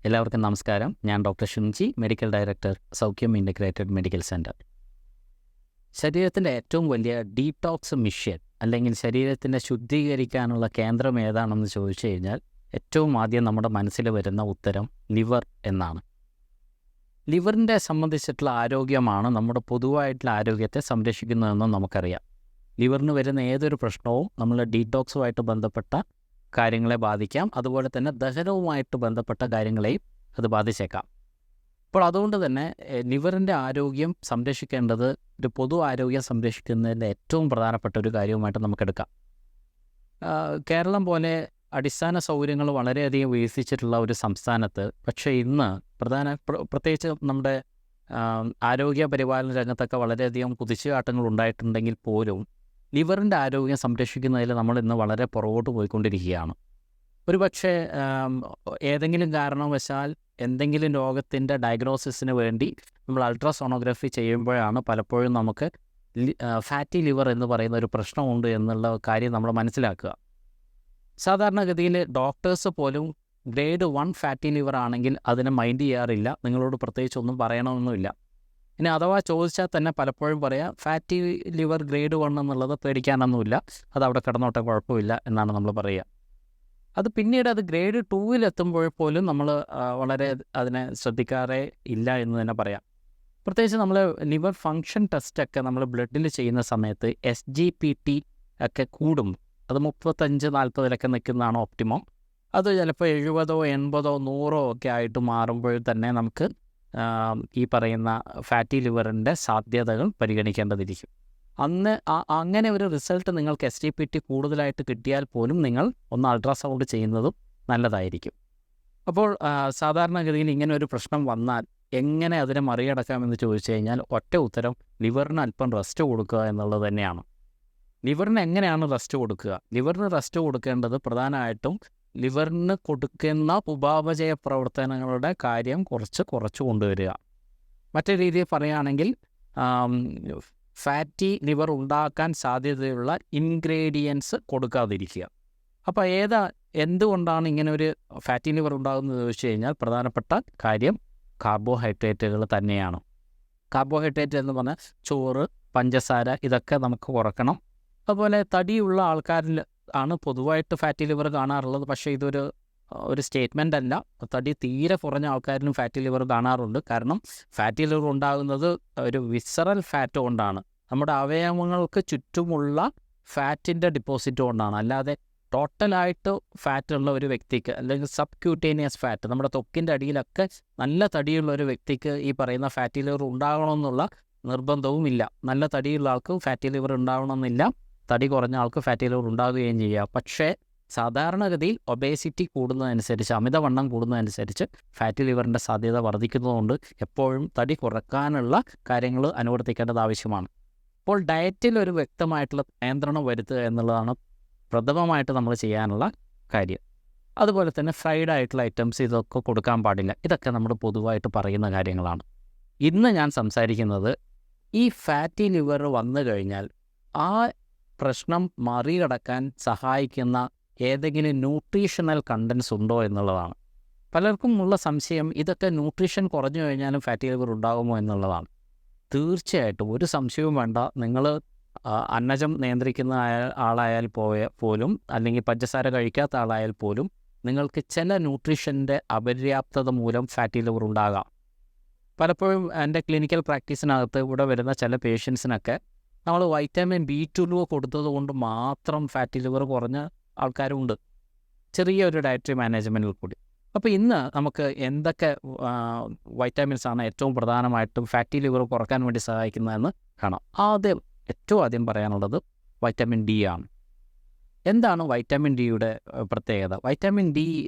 എല്ലാവർക്കും നമസ്കാരം. ഞാൻ ഡോക്ടർ ഷിൻജി, മെഡിക്കൽ ഡയറക്ടർ, സൗഖ്യം ഇൻ്റഗ്രേറ്റഡ് മെഡിക്കൽ സെൻറ്റർ. ശരീരത്തിൻ്റെ ഏറ്റവും വലിയ ഡീടോക്സ് മിഷൻ അല്ലെങ്കിൽ ശരീരത്തിനെ ശുദ്ധീകരിക്കാനുള്ള കേന്ദ്രം ഏതാണെന്ന് ചോദിച്ചു കഴിഞ്ഞാൽ ഏറ്റവും ആദ്യം നമ്മുടെ മനസ്സിൽ വരുന്ന ഉത്തരം ലിവർ എന്നാണ്. ലിവറിൻ്റെ സംബന്ധിച്ചിട്ടുള്ള ആരോഗ്യമാണ് നമ്മുടെ പൊതുവായിട്ടുള്ള ആരോഗ്യത്തെ സംരക്ഷിക്കുന്നതെന്നും നമുക്കറിയാം. ലിവറിന് വരുന്ന ഏതൊരു പ്രശ്നവും നമ്മൾ ഡീടോക്സുമായിട്ട് ബന്ധപ്പെട്ട കാര്യങ്ങളെ ബാധിക്കാം. അതുപോലെ തന്നെ ദഹനവുമായിട്ട് ബന്ധപ്പെട്ട കാര്യങ്ങളെയും അത് ബാധിച്ചേക്കാം. അപ്പോൾ അതുകൊണ്ട് തന്നെ ലിവറിൻ്റെ ആരോഗ്യം സംരക്ഷിക്കേണ്ടത് ഒരു പൊതു ആരോഗ്യം സംരക്ഷിക്കുന്നതിൻ്റെ ഏറ്റവും പ്രധാനപ്പെട്ട ഒരു കാര്യവുമായിട്ട് നമുക്കെടുക്കാം. കേരളം പോലെ അടിസ്ഥാന സൗകര്യങ്ങൾ വളരെയധികം വികസിച്ചിട്ടുള്ള ഒരു സംസ്ഥാനത്ത് പക്ഷേ ഇന്ന് പ്രത്യേകിച്ച് നമ്മുടെ ആരോഗ്യ പരിപാലന രംഗത്തൊക്കെ വളരെയധികം കുതിച്ചുചാട്ടങ്ങൾ ഉണ്ടായിട്ടുണ്ടെങ്കിൽ പോലും ലിവറിൻ്റെ ആരോഗ്യം സംരക്ഷിക്കുന്നതിൽ നമ്മൾ ഇന്ന് വളരെ പുറകോട്ട് പോയിക്കൊണ്ടിരിക്കുകയാണ്. ഒരു പക്ഷേ ഏതെങ്കിലും കാരണവശാൽ എന്തെങ്കിലും രോഗത്തിൻ്റെ ഡയഗ്നോസിസിന് വേണ്ടി നമ്മൾ അൾട്രാസോണോഗ്രഫി ചെയ്യുമ്പോഴാണ് പലപ്പോഴും നമുക്ക് ഫാറ്റി ലിവർ എന്ന് പറയുന്ന ഒരു പ്രശ്നമുണ്ട് എന്നുള്ള കാര്യം നമ്മൾ മനസ്സിലാക്കുക. സാധാരണഗതിയിൽ ഡോക്ടേഴ്സ് പോലും ഗ്രേഡ് 1 ഫാറ്റി ലിവർ ആണെങ്കിൽ അതിനെ മൈൻഡ് ചെയ്യാറില്ല, നിങ്ങളോട് പ്രത്യേകിച്ച് ഒന്നും പറയണമെന്നുമില്ല. ഇനി അഥവാ ചോദിച്ചാൽ തന്നെ പലപ്പോഴും പറയാം ഫാറ്റി ലിവർ ഗ്രേഡ് 1 എന്നുള്ളത് പേടിക്കാനൊന്നുമില്ല, അത് അവിടെ കിടന്നോട്ടെ, കുഴപ്പമില്ല എന്നാണ് നമ്മൾ പറയുക. അത് പിന്നീട് അത് ഗ്രേഡ് 2 എത്തുമ്പോൾ പോലും നമ്മൾ വളരെ അതിനെ ശ്രദ്ധിക്കാറേ ഇല്ല എന്ന് തന്നെ പറയാം. പ്രത്യേകിച്ച് നമ്മൾ ലിവർ ഫങ്ഷൻ ടെസ്റ്റൊക്കെ നമ്മൾ ബ്ലഡിൽ ചെയ്യുന്ന സമയത്ത് SGPT ഒക്കെ കൂടും. അത് 35-40 നിൽക്കുന്നതാണ് ഓപ്റ്റിമം. അത് ചിലപ്പോൾ 70, 80, 100 ഒക്കെ ആയിട്ട് മാറുമ്പോൾ തന്നെ നമുക്ക് ഈ പറയുന്ന ഫാറ്റി ലിവറിൻ്റെ സാധ്യതകൾ പരിഗണിക്കേണ്ടതിരിക്കും. അങ്ങനെ ഒരു റിസൾട്ട് നിങ്ങൾക്ക് SGPT കൂടുതലായിട്ട് കിട്ടിയാൽ പോലും നിങ്ങൾ ഒന്ന് അൾട്രാസൗണ്ട് ചെയ്യുന്നതും നല്ലതായിരിക്കും. അപ്പോൾ സാധാരണഗതിയിൽ ഇങ്ങനെ ഒരു പ്രശ്നം വന്നാൽ എങ്ങനെ അതിനെ മറികടക്കാമെന്ന് ചോദിച്ചു കഴിഞ്ഞാൽ ഒറ്റ ഉത്തരം ലിവറിന് അല്പം റെസ്റ്റ് കൊടുക്കുക എന്നുള്ളത് തന്നെയാണ്. ലിവറിന് എങ്ങനെയാണ് റെസ്റ്റ് കൊടുക്കുക? ലിവറിന് റെസ്റ്റ് കൊടുക്കേണ്ടത് പ്രധാനമായിട്ടും ലിവറിന് കൊടുക്കുന്ന ഉപാപചയ പ്രവർത്തനങ്ങളുടെ കാര്യം കുറച്ച് കൊണ്ടുവരിക. മറ്റൊരു രീതിയിൽ പറയുകയാണെങ്കിൽ ഫാറ്റി ലിവർ ഉണ്ടാക്കാൻ സാധ്യതയുള്ള ഇൻഗ്രീഡിയൻസ് കൊടുക്കാതിരിക്കുക. അപ്പോൾ എന്തുകൊണ്ടാണ് ഇങ്ങനെ ഒരു ഫാറ്റി ലിവർ ഉണ്ടാകുന്നത് ചോദിച്ചു കഴിഞ്ഞാൽ പ്രധാനപ്പെട്ട കാര്യം കാർബോഹൈഡ്രേറ്റുകൾ തന്നെയാണ്. കാർബോഹൈഡ്രേറ്റ് എന്ന് പറഞ്ഞാൽ ചോറ്, പഞ്ചസാര ഇതൊക്കെ നമുക്ക് കുറക്കണം. അതുപോലെ തടിയുള്ള ആൾക്കാരിൽ ആണ് പൊതുവായിട്ട് ഫാറ്റി ലിവർ കാണാറുള്ളത്. പക്ഷേ ഇതൊരു സ്റ്റേറ്റ്മെൻ്റ് അല്ല. തടി തീരെ കുറഞ്ഞ ആൾക്കാരിലും ഫാറ്റി ലിവർ കാണാറുണ്ട്. കാരണം ഫാറ്റി ലിവർ ഉണ്ടാകുന്നത് ഒരു വിസറൽ ഫാറ്റ് കൊണ്ടാണ്, നമ്മുടെ അവയവങ്ങൾക്ക് ചുറ്റുമുള്ള ഫാറ്റിൻ്റെ ഡിപ്പോസിറ്റ് കൊണ്ടാണ്. അല്ലാതെ ടോട്ടലായിട്ട് ഫാറ്റുള്ള ഒരു വ്യക്തിക്ക് അല്ലെങ്കിൽ സബ്ക്യൂട്ടേനിയസ് ഫാറ്റ്, നമ്മുടെ ത്വക്കിൻ്റെ അടിയിലൊക്കെ നല്ല തടിയുള്ള ഒരു വ്യക്തിക്ക് ഈ പറയുന്ന ഫാറ്റി ലിവർ ഉണ്ടാകണമെന്നുള്ള നിർബന്ധവുമില്ല. നല്ല തടിയുള്ള ആൾക്ക് ഫാറ്റി ലിവർ ഉണ്ടാവണമെന്നില്ല, തടി കുറഞ്ഞ ആൾക്ക് ഫാറ്റി ലിവർ ഉണ്ടാകുകയും ചെയ്യുക. പക്ഷേ സാധാരണഗതിയിൽ ഒബേസിറ്റി കൂടുന്നതനുസരിച്ച്, അമിതവണ്ണം കൂടുന്നതനുസരിച്ച് ഫാറ്റി ലിവറിൻ്റെ സാധ്യത വർദ്ധിക്കുന്നതുകൊണ്ട് എപ്പോഴും തടി കുറയ്ക്കാനുള്ള കാര്യങ്ങൾ അനുവർത്തിക്കേണ്ടത് ആവശ്യമാണ്. അപ്പോൾ ഡയറ്റിൽ ഒരു വ്യക്തമായിട്ടുള്ള നിയന്ത്രണം വരുത്തുക എന്നുള്ളതാണ് പ്രഥമമായിട്ട് നമ്മൾ ചെയ്യാനുള്ള കാര്യം. അതുപോലെ തന്നെ ഫ്രൈഡ് ആയിട്ടുള്ള ഐറ്റംസ് ഇതൊക്കെ കൊടുക്കാൻ പാടില്ല. ഇതൊക്കെ നമ്മൾ പൊതുവായിട്ട് പറയുന്ന കാര്യങ്ങളാണ്. ഇന്ന് ഞാൻ സംസാരിക്കുന്നത് ഈ ഫാറ്റി ലിവർ വന്നു കഴിഞ്ഞാൽ ആ പ്രശ്നം മറികടക്കാൻ സഹായിക്കുന്ന ഏതെങ്കിലും ന്യൂട്രീഷണൽ കണ്ടൻസ് ഉണ്ടോ എന്നുള്ളതാണ്. പലർക്കും ഉള്ള സംശയം ഇതൊക്കെ ന്യൂട്രീഷൻ കുറഞ്ഞു കഴിഞ്ഞാലും ഫാറ്റി ലിവർ ഉണ്ടാകുമോ എന്നുള്ളതാണ്. തീർച്ചയായിട്ടും ഒരു സംശയവും വേണ്ട. നിങ്ങൾ അന്നജം നിയന്ത്രിക്കുന്ന ആളായാൽ പോലും അല്ലെങ്കിൽ പഞ്ചസാര കഴിക്കാത്ത ആളായാൽ പോലും നിങ്ങൾക്ക് ചില ന്യൂട്രീഷൻ്റെ അപര്യാപ്തത മൂലം ഫാറ്റി ലിവർ ഉണ്ടാകാം. പലപ്പോഴും എൻ്റെ ക്ലിനിക്കൽ പ്രാക്ടീസിനകത്ത് ഇവിടെ വരുന്ന ചില പേഷ്യൻസിനൊക്കെ നമ്മൾ വൈറ്റമിൻ B12 കൊടുത്തത് കൊണ്ട് മാത്രം ഫാറ്റി ലിവർ കുറഞ്ഞ ആൾക്കാരുണ്ട്, ചെറിയൊരു ഡയറ്ററി മാനേജ്മെൻറ്റിൽ കൂടി. അപ്പോൾ ഇന്ന് നമുക്ക് എന്തൊക്കെ വൈറ്റമിൻസാണ് ഏറ്റവും പ്രധാനമായിട്ടും ഫാറ്റി ലിവർ കുറക്കാൻ വേണ്ടി സഹായിക്കുന്നതെന്ന് കാണാം. ഏറ്റവും ആദ്യം പറയാനുള്ളത് വൈറ്റമിൻ D ആണ്. എന്താണ് വൈറ്റമിൻ ഡിയുടെ പ്രത്യേകത? വൈറ്റമിൻ D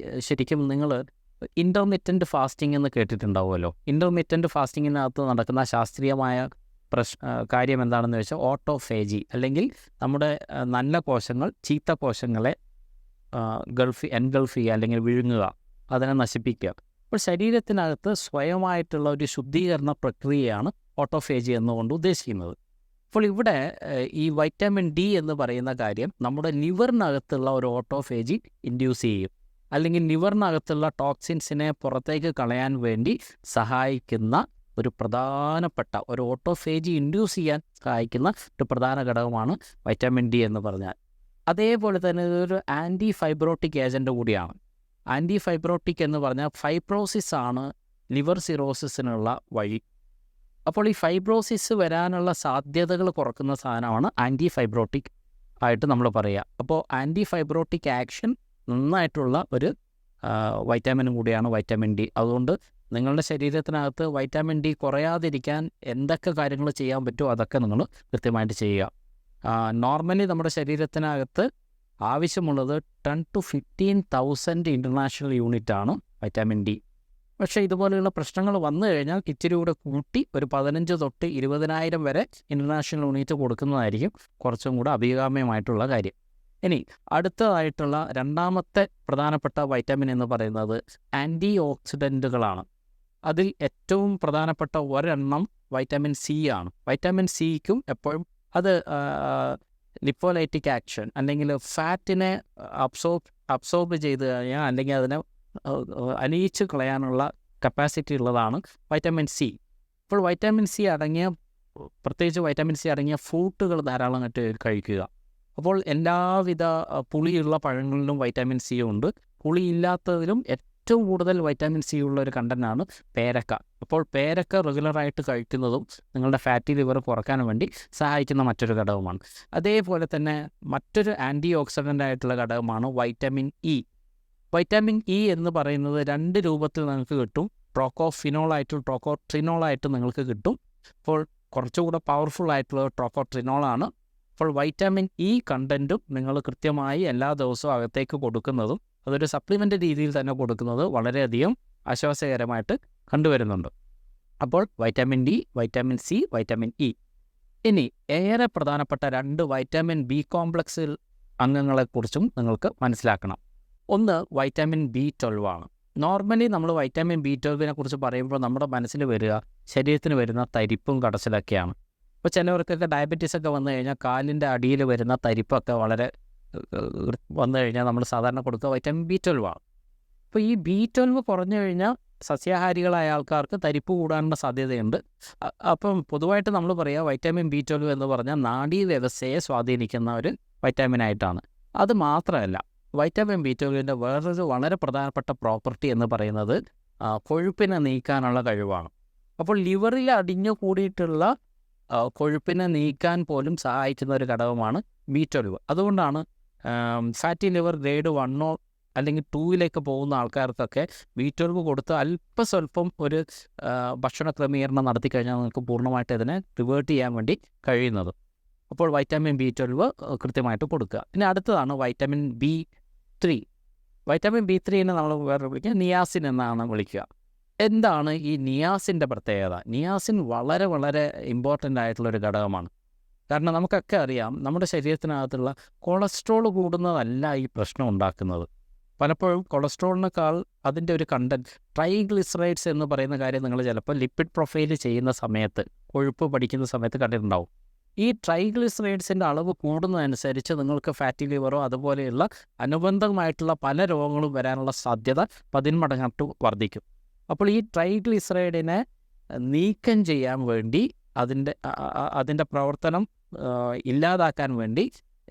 ശരിക്കും നിങ്ങൾ ഇൻ്റർമിറ്റൻറ്റ് ഫാസ്റ്റിംഗ് എന്ന് കേട്ടിട്ടുണ്ടാവുമല്ലോ. ഇൻ്റർമിറ്റൻറ്റ് ഫാസ്റ്റിങ്ങിനകത്ത് നടക്കുന്ന ശാസ്ത്രീയമായ കാര്യം എന്താണെന്ന് വെച്ചാൽ ഓട്ടോഫേജി, അല്ലെങ്കിൽ നമ്മുടെ നല്ല കോശങ്ങൾ ചീത്ത കോശങ്ങളെ എൻഗൾഫ് ചെയ്യുക അല്ലെങ്കിൽ വിഴുങ്ങുക, അതിനെ നശിപ്പിക്കുക. അപ്പോൾ ശരീരത്തിനകത്ത് സ്വയമായിട്ടുള്ള ഒരു ശുദ്ധീകരണ പ്രക്രിയയാണ് ഓട്ടോഫേജി എന്നുകൊണ്ട് ഉദ്ദേശിക്കുന്നത്. അപ്പോൾ ഇവിടെ ഈ വൈറ്റമിൻ D എന്ന് പറയുന്ന കാര്യം നമ്മുടെ ലിവറിനകത്തുള്ള ഒരു ഓട്ടോഫേജി ഇൻഡ്യൂസ് ചെയ്യും. അല്ലെങ്കിൽ ലിവറിനകത്തുള്ള ടോക്സിൻസിനെ പുറത്തേക്ക് കളയാൻ വേണ്ടി സഹായിക്കുന്ന ഒരു പ്രധാനപ്പെട്ട ഒരു ഓട്ടോഫേജി ഇൻഡ്യൂസ് ചെയ്യാൻ സഹായിക്കുന്ന ഒരു പ്രധാന ഘടകമാണ് വൈറ്റമിൻ ഡി എന്ന് പറഞ്ഞാൽ. അതേപോലെ തന്നെ ഇതൊരു ആൻറ്റി ഫൈബ്രോട്ടിക് ഏജൻറ്റ് കൂടിയാണ്. ആൻറ്റി ഫൈബ്രോട്ടിക് എന്ന് പറഞ്ഞാൽ ഫൈബ്രോസിസ് ആണ് ലിവർ സിറോസിസിനുള്ള വഴി. അപ്പോൾ ഈ ഫൈബ്രോസിസ് വരാനുള്ള സാധ്യതകൾ കുറക്കുന്ന സാധനമാണ് ആൻറ്റി ഫൈബ്രോട്ടിക് ആയിട്ട് നമ്മൾ പറയുക. അപ്പോൾ ആൻറ്റി ഫൈബ്രോട്ടിക് ആക്ഷൻ നന്നായിട്ടുള്ള ഒരു വൈറ്റാമിനും കൂടിയാണ് വൈറ്റാമിൻ ഡി. അതുകൊണ്ട് നിങ്ങളുടെ ശരീരത്തിനകത്ത് വൈറ്റാമിൻ ഡി കുറയാതിരിക്കാൻ എന്തൊക്കെ കാര്യങ്ങൾ ചെയ്യാൻ പറ്റുമോ അതൊക്കെ നിങ്ങൾ കൃത്യമായിട്ട് ചെയ്യുക. നോർമലി നമ്മുടെ ശരീരത്തിനകത്ത് ആവശ്യമുള്ളത് 10 to 15,000 ഇൻ്റർനാഷണൽ യൂണിറ്റാണ് വൈറ്റാമിൻ ഡി. പക്ഷേ ഇതുപോലെയുള്ള പ്രശ്നങ്ങൾ വന്നു കഴിഞ്ഞാൽ ഇച്ചിരി കൂടെ കൂട്ടി ഒരു 15 തൊട്ട് 20,000 വരെ ഇൻ്റർനാഷണൽ യൂണിറ്റ് കൊടുക്കുന്നതായിരിക്കും കുറച്ചും കൂടെ അഭികാമ്യമായിട്ടുള്ള കാര്യം. ഇനി അടുത്തതായിട്ടുള്ള രണ്ടാമത്തെ പ്രധാനപ്പെട്ട വൈറ്റാമിൻ എന്ന് പറയുന്നത് ആൻറ്റി ഓക്സിഡൻറ്റുകളാണ്. അതിൽ ഏറ്റവും പ്രധാനപ്പെട്ട ഒരെണ്ണം വൈറ്റാമിൻ സി ആണ്. വൈറ്റാമിൻ സിക്കും എപ്പോഴും അത് ലിപ്പോലൈറ്റിക് ആക്ഷൻ അല്ലെങ്കിൽ ഫാറ്റിനെ അബ്സോർബ് ചെയ്ത് കഴിഞ്ഞാൽ അല്ലെങ്കിൽ അതിനെ അലിയിച്ച് കളയാനുള്ള കപ്പാസിറ്റി ഉള്ളതാണ് വൈറ്റാമിൻ സി. അപ്പോൾ വൈറ്റാമിൻ സി അടങ്ങിയ പ്രത്യേകിച്ച് വൈറ്റാമിൻ സി അടങ്ങിയ ഫ്രൂട്ടുകൾ ധാരാളമായിട്ട് കഴിക്കുക. അപ്പോൾ എല്ലാവിധ പുളിയുള്ള പഴങ്ങളിലും വൈറ്റാമിൻ സി ഉണ്ട്. പുളിയില്ലാത്തതിലും ഏറ്റവും കൂടുതൽ വൈറ്റാമിൻ സി ഉള്ള ഒരു കണ്ടൻ്റാണ് പേരക്ക. അപ്പോൾ പേരക്ക റെഗുലറായിട്ട് കഴിക്കുന്നതും നിങ്ങളുടെ ഫാറ്റി ലിവർ കുറയ്ക്കാൻ വേണ്ടി സഹായിക്കുന്ന മറ്റൊരു ഘടകമാണ്. അതേപോലെ തന്നെ മറ്റൊരു ആൻറ്റി ഓക്സിഡൻ്റ് ആയിട്ടുള്ള ഘടകമാണ് വൈറ്റാമിൻ ഇ. വൈറ്റാമിൻ ഇ എന്ന് പറയുന്നത് 2 രൂപത്തിൽ നിങ്ങൾക്ക് കിട്ടും. ട്രോക്കോഫിനോളായിട്ടും ട്രോക്കോട്രിനോളായിട്ടും നിങ്ങൾക്ക് കിട്ടും. അപ്പോൾ കുറച്ചുകൂടെ പവർഫുൾ ആയിട്ടുള്ള ട്രോക്കോട്രിനോളാണ്. അപ്പോൾ വൈറ്റാമിൻ ഇ കണ്ടൻറ്റും നിങ്ങൾ കൃത്യമായി എല്ലാ ദിവസവും അകത്തേക്ക് കൊടുക്കുന്നതും അതൊരു സപ്ലിമെൻ്റ് രീതിയിൽ തന്നെ കൊടുക്കുന്നത് വളരെയധികം ആശ്വാസകരമായിട്ട് കണ്ടുവരുന്നുണ്ട്. അപ്പോൾ vitamin D, vitamin C, vitamin E. ഇനി ഏറെ പ്രധാനപ്പെട്ട 2 വൈറ്റാമിൻ ബി കോംപ്ലക്സ് അംഗങ്ങളെക്കുറിച്ചും നിങ്ങൾക്ക് മനസ്സിലാക്കണം. ഒന്ന് വൈറ്റാമിൻ B12 ആണ്. നോർമലി നമ്മൾ വൈറ്റാമിൻ B12 കുറിച്ച് പറയുമ്പോൾ നമ്മുടെ മനസ്സിൽ വരിക ശരീരത്തിന് വരുന്ന തരിപ്പും കടച്ചിലൊക്കെയാണ്. ഇപ്പോൾ ചിലവർക്കൊക്കെ ഡയബറ്റീസ് ഒക്കെ വന്നു കഴിഞ്ഞാൽ കാലിൻ്റെ അടിയിൽ വരുന്ന തരിപ്പൊക്കെ വളരെ വന്നു കഴിഞ്ഞാൽ നമ്മൾ സാധാരണ കൊടുക്കുക വൈറ്റാമിൻ B12 ആണ്. അപ്പോൾ ഈ B12 കുറഞ്ഞു കഴിഞ്ഞാൽ സസ്യാഹാരികളായ ആൾക്കാർക്ക് തരിപ്പ് കൂടാനുള്ള സാധ്യതയുണ്ട്. അപ്പം പൊതുവായിട്ട് നമ്മൾ പറയുക വൈറ്റാമിൻ B12 എന്ന് പറഞ്ഞാൽ നാഡീ വ്യവസ്ഥയെ സ്വാധീനിക്കുന്ന ഒരു വൈറ്റാമിനായിട്ടാണ്. അത് മാത്രമല്ല വൈറ്റാമിൻ B12 വേറൊരു വളരെ പ്രധാനപ്പെട്ട പ്രോപ്പർട്ടി എന്ന് പറയുന്നത് കൊഴുപ്പിനെ നീക്കാനുള്ള കഴിവാണ്. അപ്പോൾ ലിവറിൽ അടിഞ്ഞു കൂടിയിട്ടുള്ള കൊഴുപ്പിനെ നീക്കാൻ പോലും സഹായിക്കുന്ന ഒരു ഘടകമാണ് B12. അതുകൊണ്ടാണ് ഫാറ്റി ലിവർ ഗ്രേഡ് 1 അല്ലെങ്കിൽ 2 പോകുന്ന ആൾക്കാർക്കൊക്കെ B12 കൊടുത്ത് അല്പസ്വല്പം ഒരു ഭക്ഷണ ക്രമീകരണം നടത്തി കഴിഞ്ഞാൽ നിങ്ങൾക്ക് പൂർണ്ണമായിട്ട് ഇതിനെ റിവേർട്ട് ചെയ്യാൻ വേണ്ടി കഴിയുന്നത്. അപ്പോൾ വൈറ്റാമിൻ B12 കൃത്യമായിട്ട് കൊടുക്കുക. പിന്നെ അടുത്തതാണ് വൈറ്റാമിൻ B3. വൈറ്റാമിൻ B3 നമ്മൾ വേറെ വിളിക്കുക നിയാസിൻ എന്നാണ് വിളിക്കുക. എന്താണ് ഈ നിയാസിൻ്റെ പ്രത്യേകത? നിയാസിൻ വളരെ വളരെ ഇമ്പോർട്ടൻ്റ് ആയിട്ടുള്ളൊരു ഘടകമാണ്. കാരണം നമുക്കൊക്കെ അറിയാം നമ്മുടെ ശരീരത്തിനകത്തുള്ള കൊളസ്ട്രോൾ കൂടുന്നതല്ല ഈ പ്രശ്നം ഉണ്ടാക്കുന്നത്. പലപ്പോഴും കൊളസ്ട്രോളിനേക്കാൾ അതിൻ്റെ ഒരു കണ്ടൻറ്റ് ട്രൈഗ്ലിസറൈഡ്സ് എന്ന് പറയുന്ന കാര്യം നിങ്ങൾ ചിലപ്പോൾ ലിപ്പിഡ് പ്രൊഫൈൽ ചെയ്യുന്ന സമയത്ത് കൊഴുപ്പ് പഠിക്കുന്ന സമയത്ത് കണ്ടിട്ടുണ്ടാവും. ഈ ട്രൈഗ്ലിസറൈഡ്സിൻ്റെ അളവ് കൂടുന്നതനുസരിച്ച് നിങ്ങൾക്ക് ഫാറ്റി ലിവറോ അതുപോലെയുള്ള അനുബന്ധമായിട്ടുള്ള പല രോഗങ്ങളും വരാനുള്ള സാധ്യത 10 മടങ്ങായിട്ട് വർദ്ധിക്കും. അപ്പോൾ ഈ ട്രൈഗ്ലിസറൈഡിനെ നീക്കം ചെയ്യാൻ വേണ്ടി അതിൻ്റെ പ്രവർത്തനം ഇല്ലാതാക്കാൻ വേണ്ടി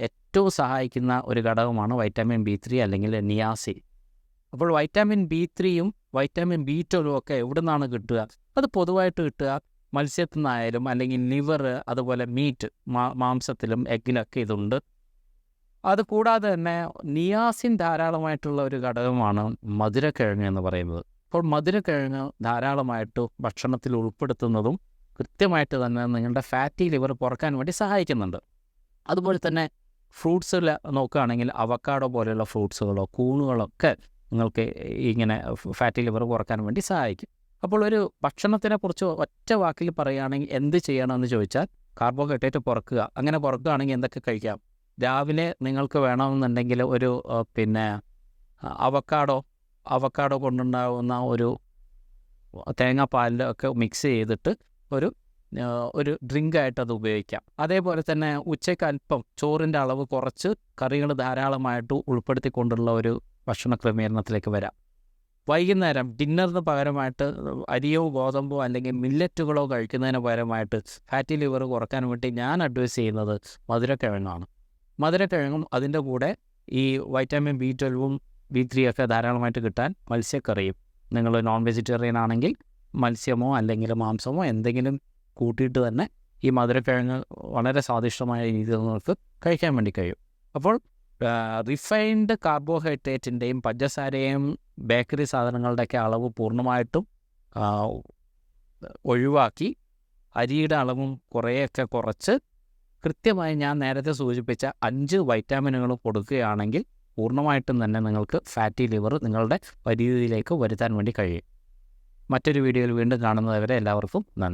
ഏറ്റവും സഹായിക്കുന്ന ഒരു ഘടകമാണ് വൈറ്റാമിൻ B3 അല്ലെങ്കിൽ നിയാസിൻ. അപ്പോൾ വൈറ്റാമിൻ B3യും വൈറ്റാമിൻ B12 ഒക്കെ എവിടെ നിന്നാണ് കിട്ടുക? അത് പൊതുവായിട്ട് കിട്ടുക മത്സ്യത്തിൽ നിന്നായാലും അല്ലെങ്കിൽ ലിവർ അതുപോലെ മീറ്റ് മാംസത്തിലും എഗ്ഗിലൊക്കെ ഇതുണ്ട്. അതുകൂടാതെ തന്നെ നിയാസിൻ ധാരാളമായിട്ടുള്ള ഒരു ഘടകമാണ് മധുരക്കിഴങ്ങ് എന്ന് പറയുന്നത്. അപ്പോൾ മധുരക്കിഴങ്ങ് ധാരാളമായിട്ട് ഭക്ഷണത്തിൽ ഉൾപ്പെടുത്തുന്നതും കൃത്യമായിട്ട് തന്നെ നിങ്ങളുടെ ഫാറ്റി ലിവർ കുറയ്ക്കാൻ വേണ്ടി സഹായിക്കുന്നുണ്ട്. അതുപോലെ തന്നെ ഫ്രൂട്ട്സിൽ നോക്കുകയാണെങ്കിൽ അവക്കാഡോ പോലെയുള്ള ഫ്രൂട്ട്സുകളോ കൂണുകളൊക്കെ നിങ്ങൾക്ക് ഇങ്ങനെ ഫാറ്റി ലിവർ കുറയ്ക്കാൻ വേണ്ടി സഹായിക്കും. അപ്പോൾ ഒരു ഭക്ഷണത്തിനെ കുറിച്ച് ഒറ്റ വാക്കിൽ പറയുകയാണെങ്കിൽ എന്ത് ചെയ്യണമെന്ന് ചോദിച്ചാൽ കാർബോഹൈഡ്രേറ്റ് കുറയ്ക്കുക. അങ്ങനെ കുറയ്ക്കുകയാണെങ്കിൽ എന്തൊക്കെ കഴിക്കാം? രാവിലെ നിങ്ങൾക്ക് വേണമെന്നുണ്ടെങ്കിൽ ഒരു അവക്കാഡോ കൊണ്ടുണ്ടാകുന്ന ഒരു തേങ്ങാപ്പാലിലൊക്കെ മിക്സ് ചെയ്തിട്ട് ഒരു ഡ്രിങ്കായിട്ട് അത് ഉപയോഗിക്കാം. അതേപോലെ തന്നെ ഉച്ചയ്ക്ക് അല്പം ചോറിൻ്റെ അളവ് കുറച്ച് കറികൾ ധാരാളമായിട്ട് ഉൾപ്പെടുത്തിക്കൊണ്ടുള്ള ഒരു ഭക്ഷണ ക്രമീകരണത്തിലേക്ക് വരാം. വൈകുന്നേരം ഡിന്നറിന് പകരമായിട്ട് അരിയോ ഗോതമ്പോ അല്ലെങ്കിൽ മില്ലറ്റുകളോ കഴിക്കുന്നതിന് പകരമായിട്ട് ഫാറ്റി ലിവർ കുറക്കാൻ വേണ്ടി ഞാൻ അഡ്വൈസ് ചെയ്യുന്നത് മധുരക്കിഴങ്ങാണ്. മധുരക്കിഴങ്ങും അതിൻ്റെ കൂടെ ഈ വൈറ്റാമിൻ B12 B3 ഒക്കെ ധാരാളമായിട്ട് കിട്ടാൻ മത്സ്യക്കറിയും. നിങ്ങൾ നോൺ വെജിറ്റേറിയൻ ആണെങ്കിൽ മത്സ്യമോ അല്ലെങ്കിൽ മാംസമോ എന്തെങ്കിലും കൂട്ടിയിട്ട് തന്നെ ഈ മധുരക്കിഴങ്ങ് വളരെ സ്വാദിഷ്ടമായ രീതിയിൽ നിങ്ങൾക്ക് കഴിക്കാൻ വേണ്ടി കഴിയും. അപ്പോൾ റിഫൈൻഡ് കാർബോഹൈഡ്രേറ്റിൻ്റെയും പഞ്ചസാരയും ബേക്കറി സാധനങ്ങളുടെയൊക്കെ അളവ് പൂർണ്ണമായിട്ടും ഒഴിവാക്കി അരിയുടെ അളവും കുറേയൊക്കെ കുറച്ച് കൃത്യമായി ഞാൻ നേരത്തെ സൂചിപ്പിച്ച 5 വൈറ്റാമിനുകളും കൊടുക്കുകയാണെങ്കിൽ പൂർണ്ണമായിട്ടും തന്നെ നിങ്ങൾക്ക് ഫാറ്റി ലിവർ നിങ്ങളുടെ പരിധിയിലേക്ക് വരുത്താൻ വേണ്ടി കഴിയും. മറ്റൊരു വീഡിയോയിൽ വീണ്ടും കാണുന്നതുവരെ എല്ലാവർക്കും നന്ദി.